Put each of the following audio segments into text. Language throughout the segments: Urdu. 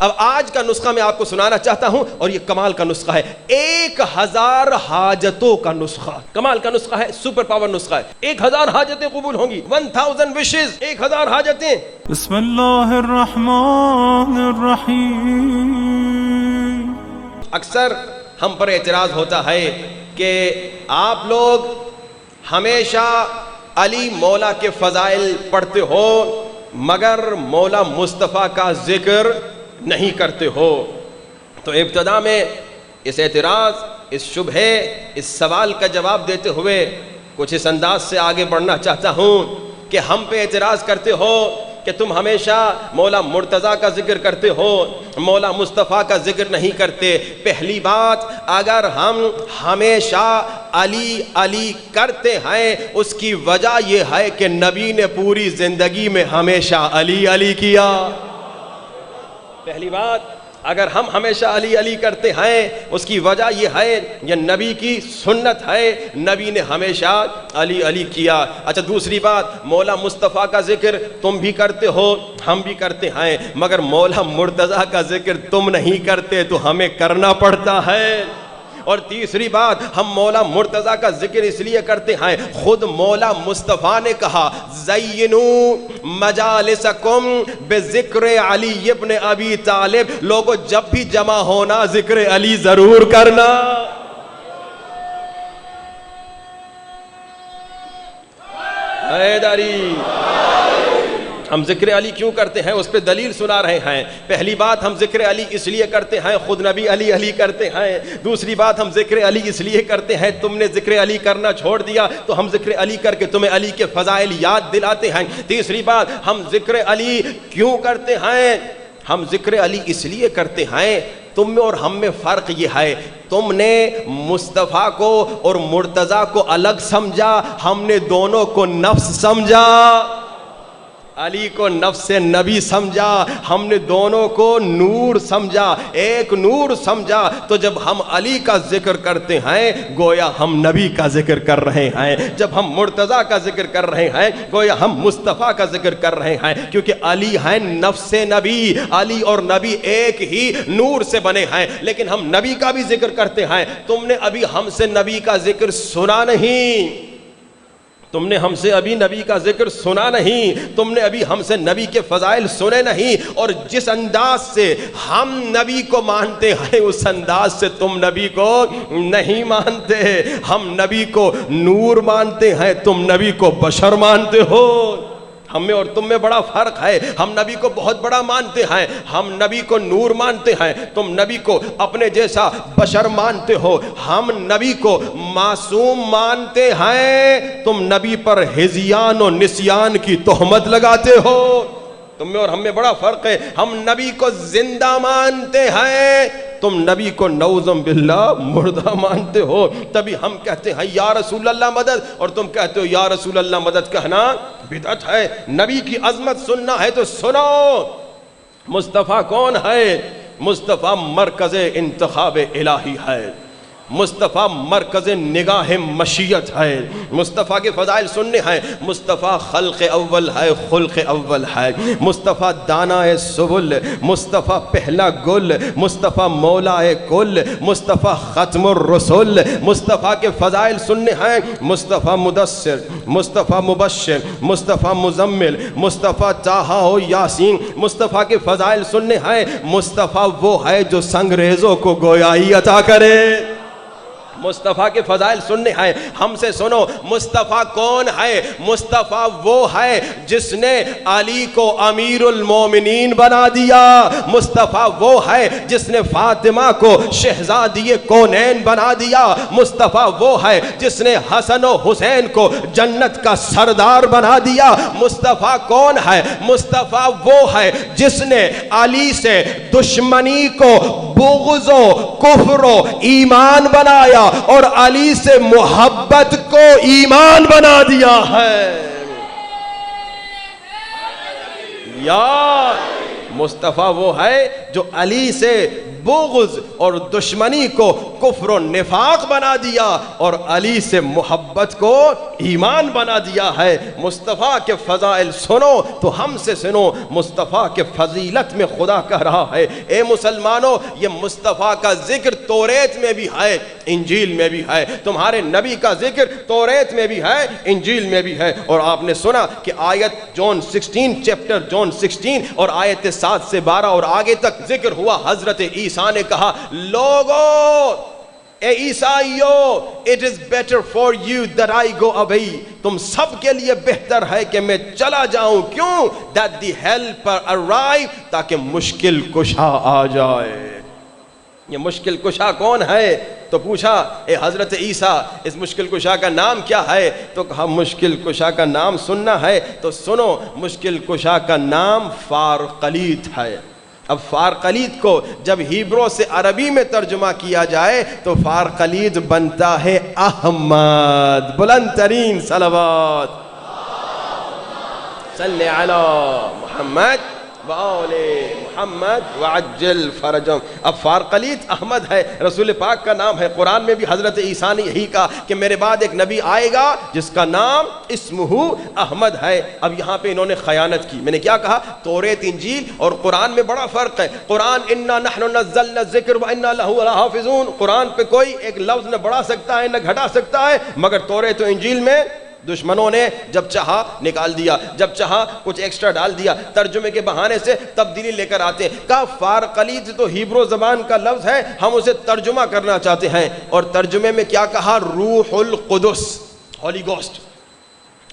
اب آج کا نسخہ میں آپ کو سنانا چاہتا ہوں اور یہ کمال کا نسخہ ہے، 1000 حاجتوں کا نسخہ، کمال کا نسخہ ہے، سپر پاور نسخہ ہے۔ 1000 حاجتیں قبول ہوں گی، 1000 وشز، 1000 حاجتیں۔ بسم اللہ الرحمن الرحیم۔ اکثر ہم پر اعتراض ہوتا ہے کہ آپ لوگ ہمیشہ علی مولا کے فضائل پڑھتے ہو مگر مولا مصطفیٰ کا ذکر نہیں کرتے ہو۔ تو ابتدا میں اس اعتراض، اس شبہے، اس سوال کا جواب دیتے ہوئے کچھ اس انداز سے آگے بڑھنا چاہتا ہوں کہ ہم پہ اعتراض کرتے ہو کہ تم ہمیشہ مولا مرتضیٰ کا ذکر کرتے ہو، مولا مصطفیٰ کا ذکر نہیں کرتے۔ پہلی بات، اگر ہم ہمیشہ علی علی کرتے ہیں اس کی وجہ یہ ہے کہ نبی نے پوری زندگی میں ہمیشہ علی علی کیا۔ پہلی بات، اگر ہم ہمیشہ علی علی کرتے ہیں اس کی وجہ یہ ہے، یہ نبی کی سنت ہے، نبی نے ہمیشہ علی علی کیا۔ اچھا دوسری بات، مولا مصطفیٰ کا ذکر تم بھی کرتے ہو، ہم بھی کرتے ہیں، مگر مولا مرتضیٰ کا ذکر تم نہیں کرتے تو ہمیں کرنا پڑتا ہے۔ اور تیسری بات، ہم مولا مرتضیٰ کا ذکر اس لیے کرتے ہیں، خود مولا مصطفیٰ نے کہا زینوا مجالسکم بذکر علی ابن ابی طالب، لوگوں جب بھی جمع ہونا ذکر علی ضرور کرنا۔ حیدری، ہم ذکر علی کیوں کرتے ہیں اس پہ دلیل سنا رہے ہیں۔ پہلی بات، ہم ذکر علی اس لیے کرتے ہیں، خود نبی علی علی کرتے ہیں۔ دوسری بات، ہم ذکر علی اس لیے کرتے ہیں، تم نے ذکر علی کرنا چھوڑ دیا تو ہم ذکر علی کر کے تمہیں علی کے فضائل یاد دلاتے ہیں۔ تیسری بات، ہم ذکر علی کیوں کرتے ہیں؟ ہم ذکر علی اس لیے کرتے ہیں، تم میں اور ہم میں فرق یہ ہے، تم نے مصطفیٰ کو اور مرتضیٰ کو الگ سمجھا، ہم نے دونوں کو نفس سمجھا۔ علی کو نفس نبی سمجھا، ہم نے دونوں کو نور سمجھا، ایک نور سمجھا۔ تو جب ہم علی کا ذکر کرتے ہیں گویا ہم نبی کا ذکر کر رہے ہیں، جب ہم مرتضیٰ کا ذکر کر رہے ہیں گویا ہم مصطفیٰ کا ذکر کر رہے ہیں، کیونکہ علی ہیں نفس نبی، علی اور نبی ایک ہی نور سے بنے ہیں۔ لیکن ہم نبی کا بھی ذکر کرتے ہیں، تم نے ابھی ہم سے نبی کا ذکر سنا نہیں، تم نے ہم سے ابھی نبی کا ذکر سنا نہیں، تم نے ابھی ہم سے نبی کے فضائل سنے نہیں، اور جس انداز سے ہم نبی کو مانتے ہیں اس انداز سے تم نبی کو نہیں مانتے۔ ہم نبی کو نور مانتے ہیں، تم نبی کو بشر مانتے ہو۔ ہم میں اور تم میں بڑا فرق ہے، ہم نبی کو بہت بڑا مانتے ہیں، ہم نبی کو نور مانتے ہیں، تم نبی کو اپنے جیسا بشر مانتے ہو۔ ہم نبی کو معصوم مانتے ہیں، تم نبی پر ہذیان و نسیان کی تہمت لگاتے ہو۔ تم میں اور ہم میں بڑا فرق ہے، ہم نبی کو زندہ مانتے ہیں، تم نبی کو نعوذ باللہ مردہ مانتے ہو۔ تبھی ہم کہتے ہیں یا رسول اللہ مدد، اور تم کہتے ہو یا رسول اللہ مدد کہنا بدعت ہے۔ نبی کی عظمت سننا ہے تو سنو۔ مصطفیٰ کون ہے؟ مصطفیٰ مرکز انتخاب الہی ہے، مصطفیٰ مرکز نگاہ مشیت ہے۔ مصطفیٰ کے فضائل سننے ہیں، مصطفیٰ خلق اول ہے، خلق اول ہے، مصطفیٰ دانا سبل، مصطفیٰ پہلا گل، مصطفیٰ مولا کل، مصطفیٰ ختم الرسل۔ مصطفیٰ کے فضائل سننے ہیں، مصطفیٰ مدثر، مصطفیٰ مبشر، مصطفیٰ مزمل، مصطفیٰ طٰہٰ و یاسین۔ مصطفیٰ کے فضائل سننے ہیں، مصطفیٰ وہ ہے جو سنگریزوں کو گویائی عطا کرے۔ مصطفیٰ کے فضائل سننے ہیں، ہم سے سنو مصطفیٰ کون ہے؟ مصطفیٰ وہ ہے جس نے علی کو امیر المومنین بنا دیا، مصطفیٰ وہ ہے جس نے فاطمہ کو شہزادی کونین بنا دیا، مصطفیٰ وہ ہے جس نے حسن و حسین کو جنت کا سردار بنا دیا۔ مصطفیٰ کون ہے؟ مصطفیٰ وہ ہے جس نے علی سے دشمنی کو بغض و کفر و ایمان بنایا اور علی سے محبت کو ایمان بنا دیا ہے۔ یا مصطفیٰ وہ ہے جو علی سے بغض اور دشمنی کو کفر و نفاق بنا دیا اور علی سے محبت کو ایمان بنا دیا ہے۔ مصطفیٰ کے فضائل سنو تو ہم سے سنو، مصطفیٰ کے فضیلت میں خدا کہہ رہا ہے اے مسلمانوں یہ مصطفیٰ کا ذکر توریت میں بھی ہے، انجیل میں بھی ہے، تمہارے نبی کا ذکر توریت میں بھی ہے، انجیل میں بھی ہے۔ اور آپ نے سنا کہ آیت جون 16 چیپٹر جون 16 اور آیت 7 سے 12 اور آگے تک ذکر ہوا، حضرت عیسیٰ نے کہا لوگو اے عیسائیو it is better for you that I go away، تم سب کے لیے بہتر ہے کہ میں چلا جاؤں، کیوں؟ that the helper arrive، تاکہ مشکل کشا آ جائے۔ یہ مشکل کشا کون ہے؟ تو پوچھا اے حضرت عیسیٰ اس مشکل کشا کا نام کیا ہے؟ تو کہا مشکل کشا کا نام سننا ہے تو سنو، مشکل کشا کا نام فارقلیط ہے۔ اب فارقلیط کو جب ہیبرو سے عربی میں ترجمہ کیا جائے تو فارقلیط بنتا ہے احمد۔ بلند ترین صلوات صلی علی محمد وآل محمد وعجل فرجم۔ اب فارقلیط احمد ہے، رسول پاک کا نام ہے۔ قرآن میں بھی حضرت عیسیٰ نے یہی کہا کہ میرے بعد ایک نبی آئے گا جس کا نام اسمہ احمد ہے۔ اب یہاں پہ انہوں نے خیانت کی۔ میں نے کیا کہا؟ توریت انجیل اور قرآن میں بڑا فرق ہے۔ قرآن انا نحن نزلنا الذکر وانا لہ لحافظون، قرآن پہ کوئی ایک لفظ نہ بڑھا سکتا ہے نہ گھٹا سکتا ہے، مگر توریت و انجیل میں دشمنوں نے جب چاہا نکال دیا، جب چاہا کچھ ایکسٹرا ڈال دیا، ترجمے کے بہانے سے تبدیلی لے کر آتے۔ کہا فارقلیط تو ہیبرو زبان کا لفظ ہے، ہم اسے ترجمہ کرنا چاہتے ہیں، اور ترجمے میں کیا کہا؟ روح القدس، ہولی گوسٹ۔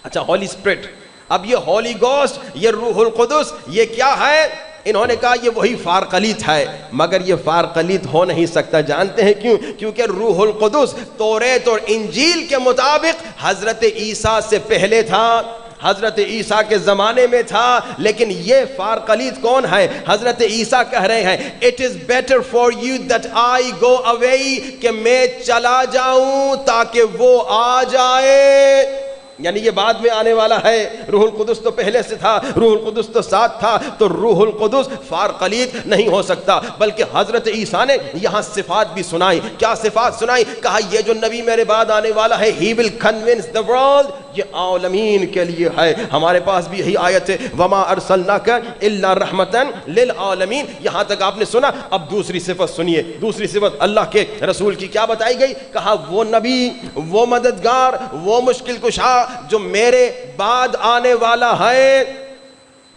اچھا ہولی اسپرٹ۔ اب یہ ہولی گوسٹ، یہ روح القدس، یہ کیا ہے؟ انہوں نے کہا یہ وہی فارقلیط ہے، مگر یہ فارقلیط ہو نہیں سکتا۔ جانتے ہیں کیوں؟ کیونکہ روح القدس توریت اور انجیل کے مطابق حضرت عیسیٰ سے پہلے تھا، حضرت عیسیٰ کے زمانے میں تھا، لیکن یہ فارقلیط کون ہے؟ حضرت عیسیٰ کہہ رہے ہیں it is better for you that I go away، کہ میں چلا جاؤں تاکہ وہ آ جائے۔ یعنی یہ بعد میں آنے والا ہے، روح القدس تو پہلے سے تھا، روح القدس تو ساتھ تھا، تو روح القدس فارقلیط نہیں ہو سکتا۔ بلکہ حضرت عیسیٰ نے یہاں صفات بھی سنائی۔ کیا صفات سنائی؟ کہا یہ جو نبی میرے بعد آنے والا ہے he will convince the world، یہ عالمین کے لیے ہے۔ ہمارے پاس بھی یہی آیت ہے وما ارسلناک الا رحمتا للعالمین، یہاں تک آپ نے سنا۔ اب دوسری صفت سنیے، دوسری صفت اللہ کے رسول کی کیا بتائی گئی؟ کہا وہ نبی، وہ مددگار، وہ مشکل کشا جو میرے بعد آنے والا ہے،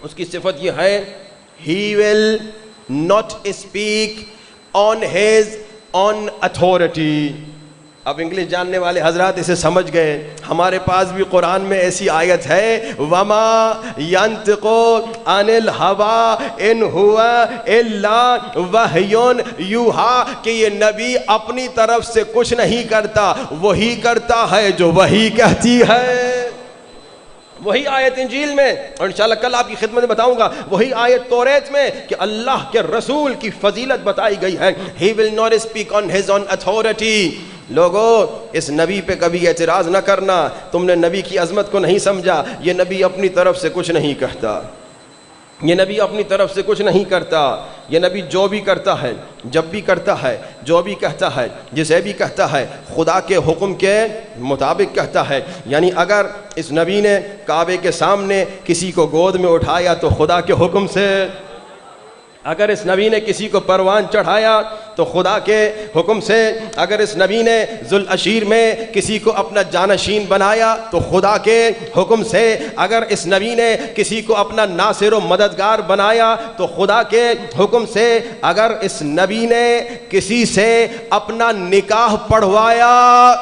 اس کی صفت یہ ہے he will not speak on his own authority۔ اب انگلش جاننے والے حضرات اسے سمجھ گئے۔ ہمارے پاس بھی قرآن میں ایسی آیت ہے وما ينطق عن الهوى ان هو الا وحی یوحی، کہ یہ نبی اپنی طرف سے کچھ نہیں کرتا، وہی کرتا ہے جو وحی کہتی ہے۔ وہی آیت انجیل میں، اور انشاءاللہ کل آپ کی خدمت میں بتاؤں گا، وہی آیت توریت میں کہ اللہ کے رسول کی فضیلت بتائی گئی ہے he will not speak on his own authority۔ لوگو اس نبی پہ کبھی اعتراض نہ کرنا، تم نے نبی کی عظمت کو نہیں سمجھا۔ یہ نبی اپنی طرف سے کچھ نہیں کہتا، یہ نبی اپنی طرف سے کچھ نہیں کرتا۔ یہ نبی جو بھی کرتا ہے، جب بھی کرتا ہے، جو بھی کہتا ہے، جسے بھی کہتا ہے، خدا کے حکم کے مطابق کہتا ہے۔ یعنی اگر اس نبی نے کعبے کے سامنے کسی کو گود میں اٹھایا تو خدا کے حکم سے، اگر اس نبی نے کسی کو پروان چڑھایا تو خدا کے حکم سے، اگر اس نبی نے ذوالعشیر میں کسی کو اپنا جانشین بنایا تو خدا کے حکم سے، اگر اس نبی نے کسی کو اپنا ناصر و مددگار بنایا تو خدا کے حکم سے، اگر اس نبی نے کسی سے اپنا نکاح پڑھوایا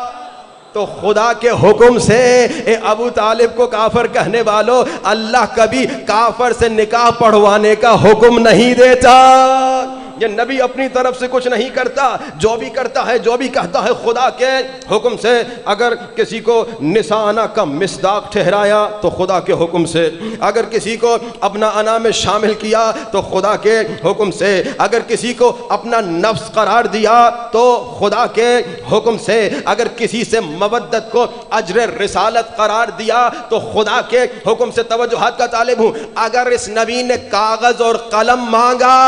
تو خدا کے حکم سے۔ اے ابو طالب کو کافر کہنے والوں، اللہ کبھی کافر سے نکاح پڑھوانے کا حکم نہیں دیتا۔ یہ نبی اپنی طرف سے کچھ نہیں کرتا، جو بھی کرتا ہے، جو بھی کہتا ہے، خدا کے حکم سے۔ اگر کسی کو نسانہ کا مصداق ٹھہرایا تو خدا کے حکم سے، اگر کسی کو اپنا انا میں شامل کیا تو خدا کے حکم سے، اگر کسی کو اپنا نفس قرار دیا تو خدا کے حکم سے، اگر کسی سے مودت کو اجر رسالت قرار دیا تو خدا کے حکم سے۔ توجہات کا طالب ہوں، اگر اس نبی نے کاغذ اور قلم مانگا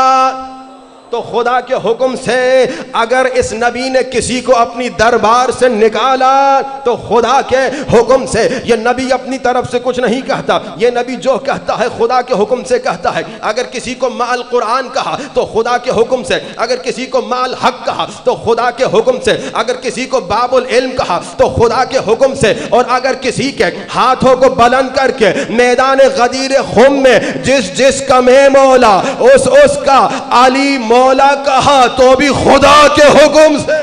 تو تو خدا کے حکم سے اگر اس نبی نے کسی کو اپنی دربار سے نکالا تو خدا کے حکم سے. یہ نبی اپنی طرف سے کچھ نہیں کہتا, یہ نبی جو کہتا ہے خدا کے حکم سے کہتا ہے. اگر کسی کو مال قرآن کہا تو خدا کے حکم سے, اگر کسی کو مال حق کہا تو خدا کے حکم سے, اگر کسی کو باب العلم کہا تو خدا کے حکم سے, اور اگر کسی کے ہاتھوں کو بلند کر کے میدان غدیر خم میں جس کا میں مولا اس کا علی مولا کہا تو بھی خدا کے حکم سے.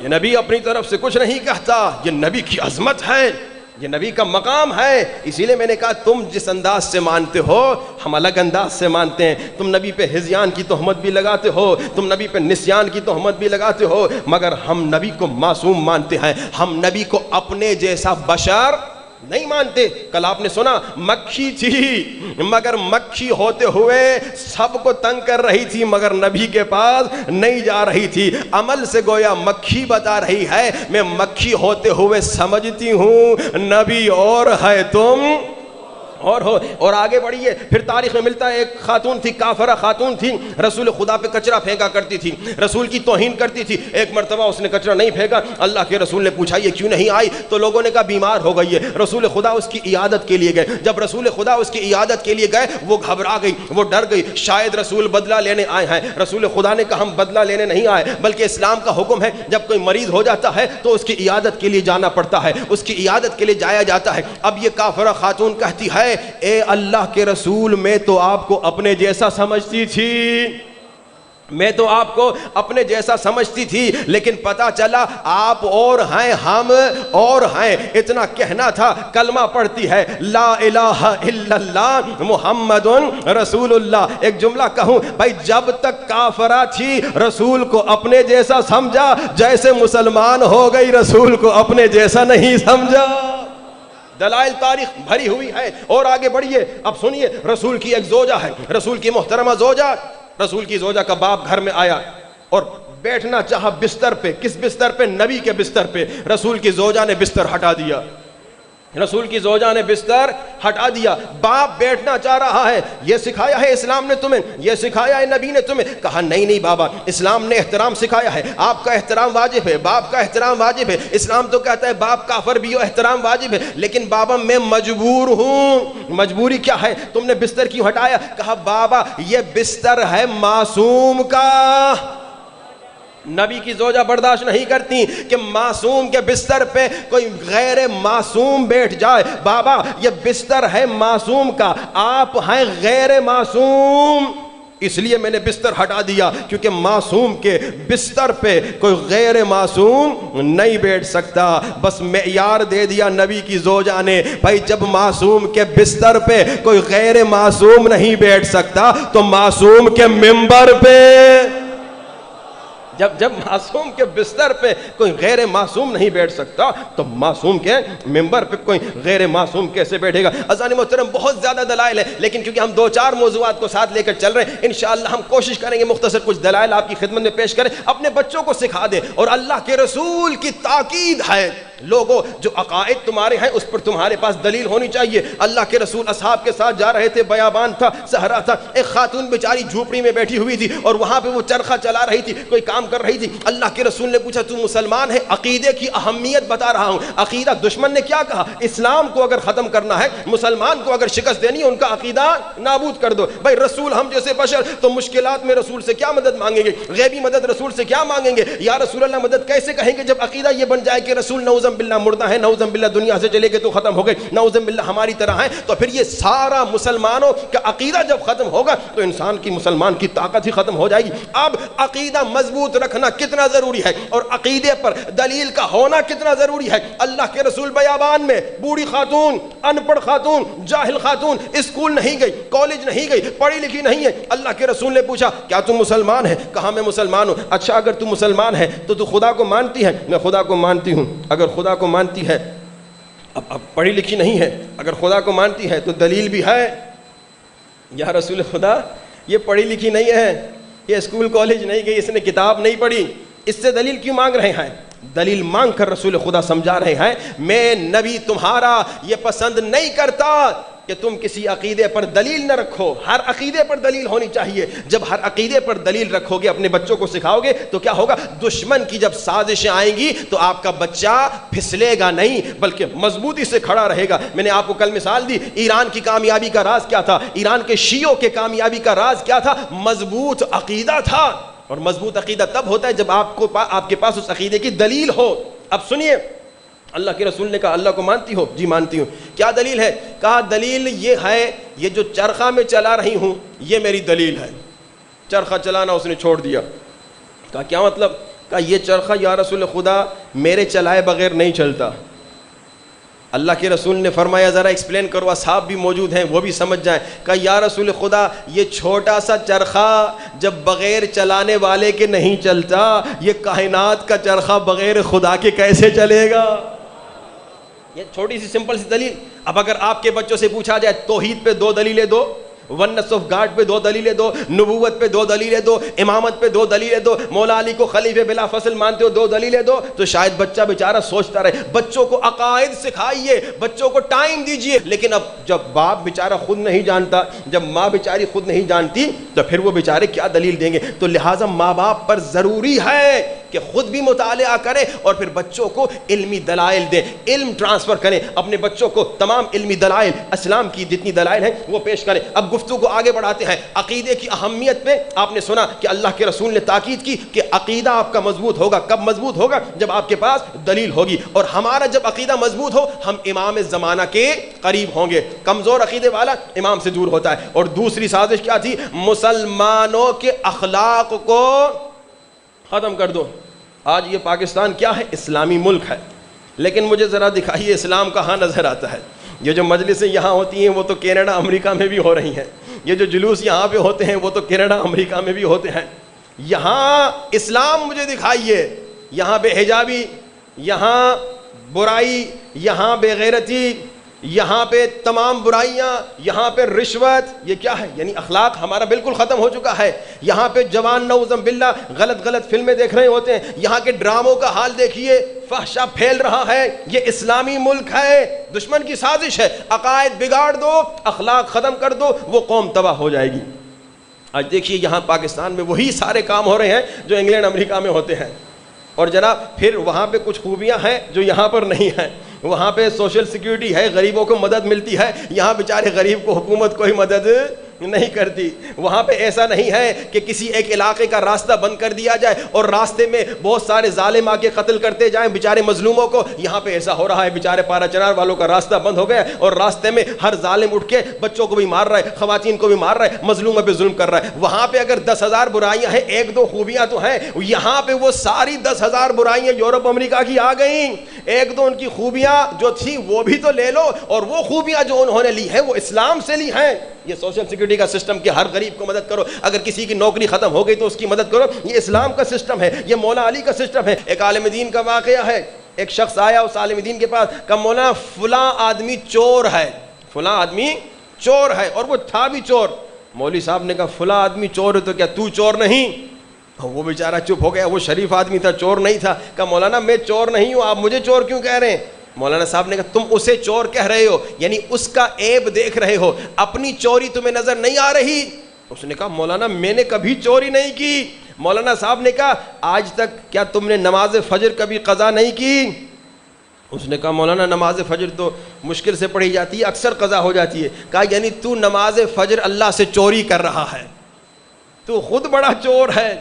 یہ نبی اپنی طرف سے کچھ نہیں کہتا, یہ نبی کی عظمت ہے, یہ نبی کا مقام ہے. اسی لیے میں نے کہا تم جس انداز سے مانتے ہو ہم الگ انداز سے مانتے ہیں. تم نبی پہ ہذیان کی تہمت بھی لگاتے ہو, تم نبی پہ نسیان کی تہمت بھی لگاتے ہو, مگر ہم نبی کو معصوم مانتے ہیں. ہم نبی کو اپنے جیسا بشر نہیں مانتے. کل آپ نے سنا مکھی تھی مگر مکھی ہوتے ہوئے سب کو تنگ کر رہی تھی مگر نبی کے پاس نہیں جا رہی تھی. عمل سے گویا مکھی بتا رہی ہے میں مکھی ہوتے ہوئے سمجھتی ہوں نبی اور ہے تم اور ہو. اور آگے بڑھیے, پھر تاریخ میں ملتا ہے ایک خاتون تھی, کافرہ خاتون تھی, رسول خدا پہ کچرا پھینکا کرتی تھی, رسول کی توہین کرتی تھی. ایک مرتبہ اس نے کچرا نہیں پھینکا, اللہ کے رسول نے پوچھا یہ کیوں نہیں آئی, تو لوگوں نے کہا بیمار ہو گئی ہے. رسول خدا اس کی عیادت کے لیے گئے. جب رسول خدا اس کی عیادت کے لیے گئے وہ گھبرا گئی, وہ ڈر گئی, شاید رسول بدلہ لینے آئے ہیں. رسول خدا نے کہا ہم بدلہ لینے نہیں آئے, بلکہ اسلام کا حکم ہے جب کوئی مریض ہو جاتا ہے تو اس کی عیادت کے لیے جانا پڑتا ہے, اس کی عیادت کے لیے جایا جاتا ہے. اب یہ کافرہ خاتون کہتی ہے اے اللہ کے رسول میں تو آپ کو اپنے جیسا سمجھتی تھی, میں تو آپ کو اپنے جیسا سمجھتی تھی, لیکن پتا چلا آپ اور ہیں ہم اور ہیں. اتنا کہنا تھا, کلمہ پڑھتی ہے لا الہ الا اللہ محمد رسول اللہ. ایک جملہ کہوں بھائی, جب تک کافرہ تھی رسول کو اپنے جیسا سمجھا, جیسے مسلمان ہو گئی رسول کو اپنے جیسا نہیں سمجھا. دلائل تاریخ بھری ہوئی ہے. اور آگے بڑھیے, اب سنیے, رسول کی ایک زوجہ ہے, رسول کی محترمہ زوجہ, رسول کی زوجہ کا باپ گھر میں آیا اور بیٹھنا چاہا بستر پہ. کس بستر پہ؟ نبی کے بستر پہ. رسول کی زوجہ نے بستر ہٹا دیا, رسول کی زوجہ نے بستر ہٹا دیا. باپ بیٹھنا چاہ رہا ہے, یہ سکھایا ہے اسلام نے تمہیں, یہ سکھایا ہے نبی نے تمہیں. کہا نہیں نہیں بابا, اسلام نے احترام سکھایا ہے, آپ کا احترام واجب ہے, باپ کا احترام واجب ہے. اسلام تو کہتا ہے باپ کافر بھی ہو احترام واجب ہے, لیکن بابا میں مجبور ہوں. مجبوری کیا ہے, تم نے بستر کیوں ہٹایا؟ کہا بابا یہ بستر ہے معصوم کا. نبی کی زوجہ برداشت نہیں کرتی کہ معصوم کے بستر پہ کوئی غیر معصوم بیٹھ جائے. بابا یہ بستر ہے معصوم کا, آپ ہیں غیر معصوم, اس لیے میں نے بستر ہٹا دیا, کیونکہ معصوم کے بستر پہ کوئی غیر معصوم نہیں بیٹھ سکتا. بس معیار دے دیا نبی کی زوجہ نے, بھائی جب معصوم کے بستر پہ کوئی غیر معصوم نہیں بیٹھ سکتا تو معصوم کے منبر پہ, جب معصوم کے بستر پہ کوئی غیر معصوم نہیں بیٹھ سکتا تو معصوم کے منبر پہ کوئی غیر معصوم کیسے بیٹھے گا؟ عزیزان محترم بہت زیادہ دلائل ہے, لیکن کیونکہ ہم 2-4 موضوعات کو ساتھ لے کر چل رہے ہیں, انشاءاللہ ہم کوشش کریں گے مختصر کچھ دلائل آپ کی خدمت میں پیش کریں, اپنے بچوں کو سکھا دیں. اور اللہ کے رسول کی تاکید ہے, لوگوں جو عقائد تمہارے ہیں اس پر تمہارے پاس دلیل ہونی چاہیے. اللہ کے رسول اصحاب کے ساتھ جا رہے تھے, بیابان تھا, صحرا تھا, ایک خاتون بیچاری جھوپڑی میں بیٹھی ہوئی تھی اور وہاں پہ وہ چرخہ چلا رہی تھی, کوئی کام کر رہی تھی. اللہ کے رسول نے پوچھا تو مسلمان ہے؟ عقیدے کی اہمیت بتا رہا ہوں. عقیدہ, دشمن نے کیا کہا, اسلام کو اگر ختم کرنا ہے, مسلمان کو اگر شکست دینی ہے, ان کا عقیدہ نابود کر دو. بھائی رسول ہم جیسے بشر تو مشکلات میں رسول سے کیا مدد مانگیں گے, غیبی مدد رسول سے کیا مانگیں گے, یا رسول اللہ مدد کیسے کہیں گے جب عقیدہ یہ بن جائے کہ رسول نعوذ باللہ مردہ ہے, نعوذ باللہ دنیا سے چلے گئے تو ختم ہو گئے, نعوذ باللہ ہماری طرح ہیں. تو پھر یہ سارا مسلمانوں کا عقیدہ جب ختم ہوگا تو انسان کی, مسلمان کی طاقت ہی ختم ہو جائے گی. اب عقیدہ مضبوط رکھنا کتنا ضروری ہے اور عقیدے پر دلیل کا ہونا کتنا ضروری ہے. اللہ کے رسول بیابان میں بوڑھی خاتون, ان پڑھ خاتون, جاہل خاتون, اسکول نہیں گئی, کالج نہیں گئی, پڑھی لکھی نہیں ہے. اللہ کے رسول نے پوچھا کیا تم مسلمان ہے؟ کہا میں مسلمان ہوں. اچھا اگر تم مسلمان ہے تو تو خدا کو مانتی ہے؟ میں خدا کو مانتی ہوں. اگر خدا کو مانتی ہے, اب پڑھی لکھی نہیں ہے, اگر خدا کو مانتی ہے تو دلیل بھی ہے. یا رسول خدا یہ پڑھی لکھی نہیں ہے, یہ اسکول کالج نہیں گئی, اس نے کتاب نہیں پڑھی, اس سے دلیل کیوں مانگ رہے ہیں؟ دلیل مانگ کر رسول خدا سمجھا رہے ہیں میں نبی تمہارا یہ پسند نہیں کرتا کہ تم کسی عقیدے پر دلیل نہ رکھو، ہر عقیدے پر دلیل ہونی چاہیے. جب ہر عقیدے پر دلیل رکھو گے، اپنے بچوں کو سکھاؤ گے تو کیا ہوگا؟ دشمن کی جب سازشیں آئیں گی تو آپ کا بچہ پھسلے گا نہیں بلکہ مضبوطی سے کھڑا رہے گا. میں نے آپ کو کل مثال دی، ایران کی کامیابی کا راز کیا تھا؟ ایران کے شیعوں کے کامیابی کا راز کیا تھا؟ مضبوط عقیدہ تھا. اور مضبوط عقیدہ تب ہوتا ہے جب آپ کے پاس اس عقیدے کی دلیل ہو. اب سنیے، اللہ کے رسول نے کہا اللہ کو مانتی ہو؟ جی مانتی ہوں. کیا دلیل ہے؟ کہا دلیل یہ ہے، یہ جو چرخہ میں چلا رہی ہوں یہ میری دلیل ہے. چرخہ چلانا اس نے چھوڑ دیا. کہا کیا مطلب؟ کہا یہ چرخہ یا رسول خدا میرے چلائے بغیر نہیں چلتا. اللہ کے رسول نے فرمایا ذرا ایکسپلین کرو، اصحاب بھی موجود ہیں وہ بھی سمجھ جائیں. کہا یا رسول خدا یہ چھوٹا سا چرخہ جب بغیر چلانے والے کے نہیں چلتا، یہ کائنات کا چرخہ بغیر خدا کے کیسے چلے گا؟ یہ چھوٹی سی سمپل سی دلیل. اب اگر آپ کے بچوں سے پوچھا جائے توحید پہ 2 دلیلیں دو، ونس آف گاڈ پہ 2 دلیلیں دو، نبوت پہ 2 دلیلیں دو، امامت پہ 2 دلیلیں دو، مولا علی کو خلیفہ بلا فصل مانتے ہو 2 دلیلیں دو، تو شاید بچہ بیچارہ سوچتا رہے. بچوں کو عقائد سکھائیے، بچوں کو ٹائم دیجئے. لیکن اب جب باپ بیچارہ خود نہیں جانتا، جب ماں بیچاری خود نہیں جانتی، تو پھر وہ بیچارے کیا دلیل دیں گے؟ تو لہٰذا ماں باپ پر ضروری ہے کہ خود بھی مطالعہ کریں اور پھر بچوں کو علمی دلائل دیں، علم ٹرانسفر کریں. اپنے بچوں کو تمام علمی دلائل، اسلام کی جتنی دلائل ہیں وہ پیش کریں. اب گفتگو کو آگے بڑھاتے ہیں. عقیدے کی اہمیت پہ آپ نے سنا کہ اللہ کے رسول نے تاکید کی کہ عقیدہ آپ کا مضبوط ہوگا. کب مضبوط ہوگا؟ جب آپ کے پاس دلیل ہوگی. اور ہمارا جب عقیدہ مضبوط ہو ہم امام زمانہ کے قریب ہوں گے. کمزور عقیدے والا امام سے دور ہوتا ہے. اور دوسری سازش کیا تھی؟ مسلمانوں کے اخلاق کو ختم کر دو. آج یہ پاکستان کیا ہے؟ اسلامی ملک ہے، لیکن مجھے ذرا دکھائیے اسلام کہاں نظر آتا ہے؟ یہ جو مجلسیں یہاں ہوتی ہیں وہ تو کینیڈا امریکہ میں بھی ہو رہی ہیں. یہ جو جلوس یہاں پہ ہوتے ہیں وہ تو کینیڈا امریکہ میں بھی ہوتے ہیں. یہاں اسلام مجھے دکھائیے. یہاں بے حجابی، یہاں برائی، یہاں بے غیرتی، یہاں پہ تمام برائیاں، یہاں پہ رشوت. یہ کیا ہے؟ یعنی اخلاق ہمارا بالکل ختم ہو چکا ہے. یہاں پہ جوان نعوذ باللہ غلط فلمیں دیکھ رہے ہوتے ہیں. یہاں کے ڈراموں کا حال دیکھیے، فحشا پھیل رہا ہے. یہ اسلامی ملک ہے، دشمن کی سازش ہے. عقائد بگاڑ دو، اخلاق ختم کر دو، وہ قوم تباہ ہو جائے گی. آج دیکھیے یہاں پاکستان میں وہی سارے کام ہو رہے ہیں جو انگلینڈ امریکہ میں ہوتے ہیں. اور جناب پھر وہاں پہ کچھ خوبیاں ہیں جو یہاں پر نہیں ہیں. وہاں پہ سوشل سیکیورٹی ہے، غریبوں کو مدد ملتی ہے. یہاں بیچارے غریب کو حکومت کوئی مدد نہیں کرتی. وہاں پہ ایسا نہیں ہے کہ کسی ایک علاقے کا راستہ بند کر دیا جائے اور راستے میں بہت سارے ظالم آ کے قتل کرتے جائیں بیچارے مظلوموں کو. یہاں پہ ایسا ہو رہا ہے، بیچارے پارا چنار والوں کا راستہ بند ہو گیا اور راستے میں ہر ظالم اٹھ کے بچوں کو بھی مار رہا ہے، خواتین کو بھی مار رہا ہے، مظلوموں پہ ظلم کر رہا ہے. وہاں پہ اگر 10,000 برائیاں ہیں، 1-2 خوبیاں تو ہیں. یہاں پہ وہ ساری 10,000 برائیاں یورپ امریکہ کی آ گئیں. 1-2 ان کی خوبیاں جو تھی وہ بھی تو لے لو، اور وہ خوبیاں جو انہوں نے لی ہیں وہ اسلام سے لی ہیں. یہ سوشل سیکیورٹی کا سسٹم کہ ہر غریب کو مدد کرو، اگر کسی کی نوکری ختم ہو گئی تو اس کی مدد کرو، یہ اسلام کا سسٹم ہے، یہ مولا علی کا سسٹم ہے. ایک عالم دین کا واقعہ ہے. ایک شخص آیا اس عالم دین کے پاس، کہا مولانا فلاں آدمی چور ہے، فلاں آدمی چور ہے، اور وہ تھا بھی چور. مولوی صاحب نے کہا فلاں آدمی چور ہے تو کیا تو چور نہیں؟ وہ بیچارہ چپ ہو گیا. وہ شریف آدمی تھا، چور نہیں تھا. کہا مولانا میں چور نہیں ہوں، آپ مجھے چور کیوں کہہ رہے ہیں؟ مولانا صاحب نے کہا تم اسے چور کہہ رہے ہو، یعنی اس کا عیب دیکھ رہے ہو، اپنی چوری تمہیں نظر نہیں آ رہی. اس نے کہا مولانا میں نے کبھی چوری نہیں کی. مولانا صاحب نے کہا آج تک کیا تم نے نماز فجر کبھی قضا نہیں کی؟ اس نے کہا مولانا نماز فجر تو مشکل سے پڑھی جاتی ہے، اکثر قضا ہو جاتی ہے. کہا یعنی تو نماز فجر اللہ سے چوری کر رہا ہے، تو خود بڑا چور ہے،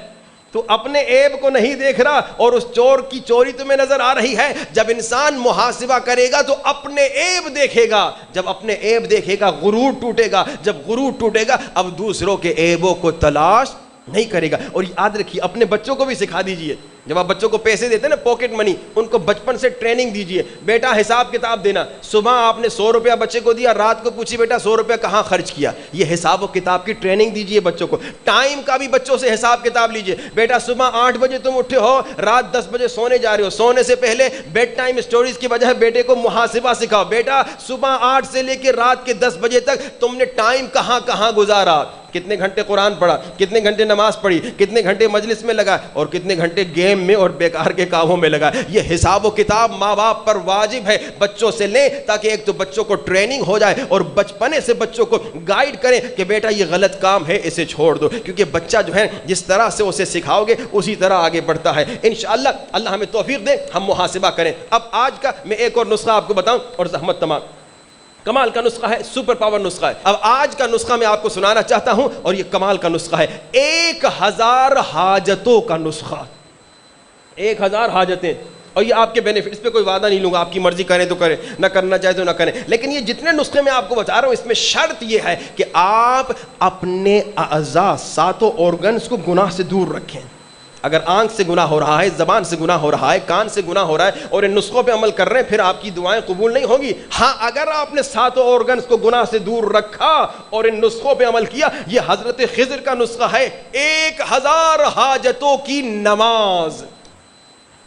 تو اپنے عیب کو نہیں دیکھ رہا اور اس چور کی چوری تمہیں نظر آ رہی ہے. جب انسان محاسبہ کرے گا تو اپنے عیب دیکھے گا، جب اپنے عیب دیکھے گا غرور ٹوٹے گا، جب غرور ٹوٹے گا اب دوسروں کے عیبوں کو تلاش نہیں کرے گا. اور یاد رکھیے اپنے بچوں کو بھی سکھا دیجئے. جب آپ بچوں کو پیسے دیتے ہیں نا پاکٹ منی، ان کو بچپن سے ٹریننگ دیجئے. بیٹا حساب کتاب دینا، صبح آپ نے 100 روپیہ بچے کو دیا، رات کو پوچھی بیٹا 100 روپیہ کہاں خرچ کیا. یہ حساب و کتاب کی ٹریننگ دیجئے بچوں کو. ٹائم کا بھی بچوں سے حساب کتاب لیجئے. بیٹا صبح 8 بجے تم اٹھے ہو، رات 10 بجے سونے جا رہے ہو، سونے سے پہلے بیڈ ٹائم اسٹوریز کی وجہ بیٹے کو محاسبہ سکھاؤ. بیٹا صبح 8 سے لے کے رات کے 10 بجے تک تم نے ٹائم کہاں کہاں گزارا. کتنے گھنٹے قرآن پڑھا، کتنے گھنٹے نماز پڑھی، کتنے گھنٹے مجلس میں لگا اور کتنے گھنٹے گیم میں اور بیکار کے کاموں میں لگا. یہ حساب و کتاب ماں باپ پر واجب ہے. بچوں سے لیں تاکہ ایک تو بچوں کو ٹریننگ ہو جائے اور بچپنے سے بچوں کو گائیڈ کریں کہ بیٹا یہ غلط کام ہے، اسے چھوڑ دو. کیونکہ بچہ جو ہے جس طرح سے اسے سکھاؤ گے اسی طرح آگے بڑھتا ہے. انشاءاللہ اللہ ہمیں توفیق دے ہم محاسبہ کریں. اب آج کا میں ایک اور نسخہ آپ کو بتاؤں اور زحمت تمام کمال کا نسخہ ہے، سپر پاور نسخہ ہے. اب آج کا نسخہ میں آپ کو سنانا چاہتا ہوں اور یہ کمال کا نسخہ ہے. 1000 حاجتوں کا نسخہ. 1000 حاجتیں اور یہ آپ کے بینیفٹ. اس پہ کوئی وعدہ نہیں لوں گا، آپ کی مرضی کریں تو کریں، نہ کرنا چاہے تو نہ کریں. لیکن یہ جتنے نسخے میں آپ کو بتا رہا ہوں اس میں شرط یہ ہے کہ آپ اپنے اعضاء 7 آرگنز کو گناہ سے دور رکھیں. اگر آنکھ سے گناہ ہو رہا ہے، زبان سے گناہ ہو رہا ہے، کان سے گناہ ہو رہا ہے اور ان نسخوں پہ عمل کر رہے ہیں، پھر آپ کی دعائیں قبول نہیں ہوں گی. ہاں اگر آپ نے 7 آرگنز کو گناہ سے دور رکھا اور ان نسخوں پہ عمل کیا، یہ حضرت خضر کا نسخہ ہے. 1000 حاجتوں کی نماز،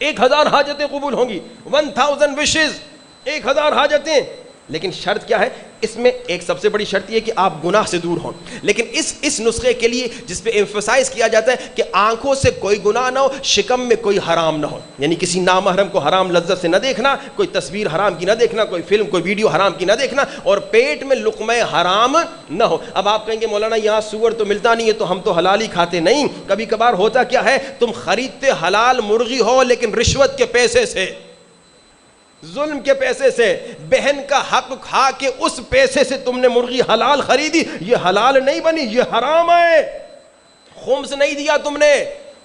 1000 حاجتیں قبول ہوں گی. 1000 وشز، 1000 حاجتیں. لیکن شرط کیا ہے اس میں؟ ایک سب سے بڑی شرط یہ کہ آپ گناہ سے دور ہوں. لیکن اس نسخے کے لیے جس پہ ایمفسائز کیا جاتا ہے کہ آنکھوں سے کوئی گناہ نہ ہو، شکم میں کوئی حرام نہ ہو، یعنی کسی نامحرم کو حرام لذت سے نہ دیکھنا، کوئی تصویر حرام کی نہ دیکھنا، کوئی فلم کوئی ویڈیو حرام کی نہ دیکھنا، اور پیٹ میں لقمہ حرام نہ ہو. اب آپ کہیں گے مولانا یہاں سور تو ملتا نہیں ہے تو ہم تو حلال ہی کھاتے. نہیں، کبھی کبھار ہوتا کیا ہے تم خریدتے حلال مرغی ہو لیکن رشوت کے پیسے سے، ظلم کے پیسے سے، بہن کا حق کھا کے اس پیسے سے تم نے مرغی حلال خریدی. یہ حلال نہیں بنی، یہ حرام ہے. خمس نہیں دیا تم نے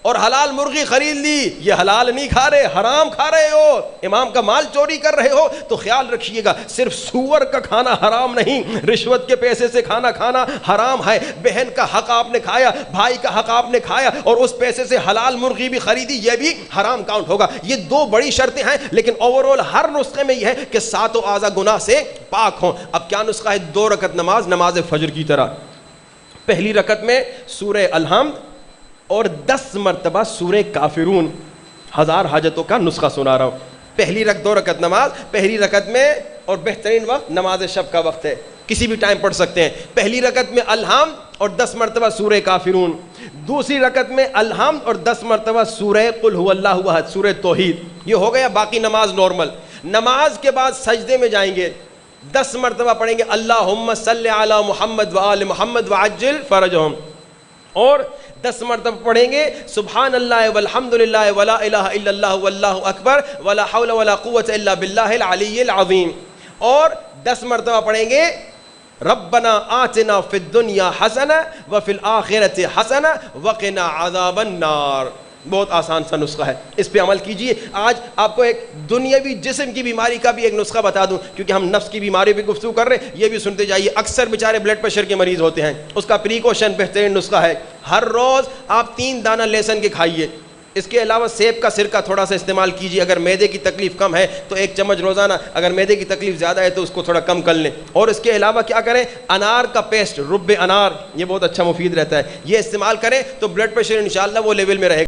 اور حلال مرغی خرید لی، یہ حلال نہیں کھا رہے، حرام کھا رہے ہو. امام کا مال چوری کر رہے ہو. تو خیال رکھیے گا صرف سور کا کھانا حرام نہیں، رشوت کے پیسے سے کھانا حرام ہے. بہن کا حق آپ نے کھایا، بھائی کا حق آپ نے کھایا اور اس پیسے سے حلال مرغی بھی خریدی، یہ بھی حرام کاؤنٹ ہوگا. یہ 2 بڑی شرطیں ہیں. لیکن اوورآل ہر نسخے میں یہ ہے کہ 7 اعضاء گناہ سے پاک ہوں. اب کیا نسخہ ہے؟ 2 رکعت نماز، نماز فجر کی طرح. پہلی رکعت میں سورہ الحمد اور 10 مرتبہ سورہ کافرون. 1000 حاجتوں کا نسخہ سنا رہا ہوں. پہلی 2 رکعت نماز، پہلی رکعت میں، اور بہترین وقت نماز شب کا وقت ہے، کسی بھی ٹائم پڑھ سکتے ہیں. پہلی رکعت میں الحمد اور 10 مرتبہ سورہ کافرون. دوسری رکعت میں الحمد اور 10 مرتبہ سورہ قل هو اللہ احد، سورہ توحید. یہ ہو گیا. باقی نماز نارمل. نماز کے بعد سجدے میں جائیں گے، 10 مرتبہ پڑھیں گے اللہم صلی علی محمد و آل محمد وعجل فرجہم، اور 10 مرتبہ پڑھیں گے سبحان اللہ والحمد للہ ولا الہ الا اللہ واللہ اکبر ولا حول ولا قوة الا باللہ العلی العظیم، اور 10 مرتبہ پڑھیں گے ربنا آتنا فی الدنیا حسنہ وفی الآخرۃ حسنہ وقنا عذاب النار. بہت آسان سا نسخہ ہے، اس پہ عمل کیجئے. آج آپ کو ایک دنیاوی جسم کی بیماری کا بھی ایک نسخہ بتا دوں، کیونکہ ہم نفس کی بیماری پہ گفتگو کر رہے ہیں، یہ بھی سنتے جائیے. اکثر بیچارے بلڈ پریشر کے مریض ہوتے ہیں، اس کا پریکوشن بہترین نسخہ ہے. ہر روز آپ 3 دانہ لہسن کے کھائیے. اس کے علاوہ سیب کا سرکہ تھوڑا سا استعمال کیجیے. اگر معدے کی تکلیف کم ہے تو 1 چمچ روزانہ، اگر معدے کی تکلیف زیادہ ہے تو اس کو تھوڑا کم کر لیں. اور اس کے علاوہ کیا کریں؟ انار کا پیسٹ، رب انار، یہ بہت اچھا مفید رہتا ہے، یہ استعمال کریں تو بلڈ پریشر انشاءاللہ وہ لیول میں رہے گا.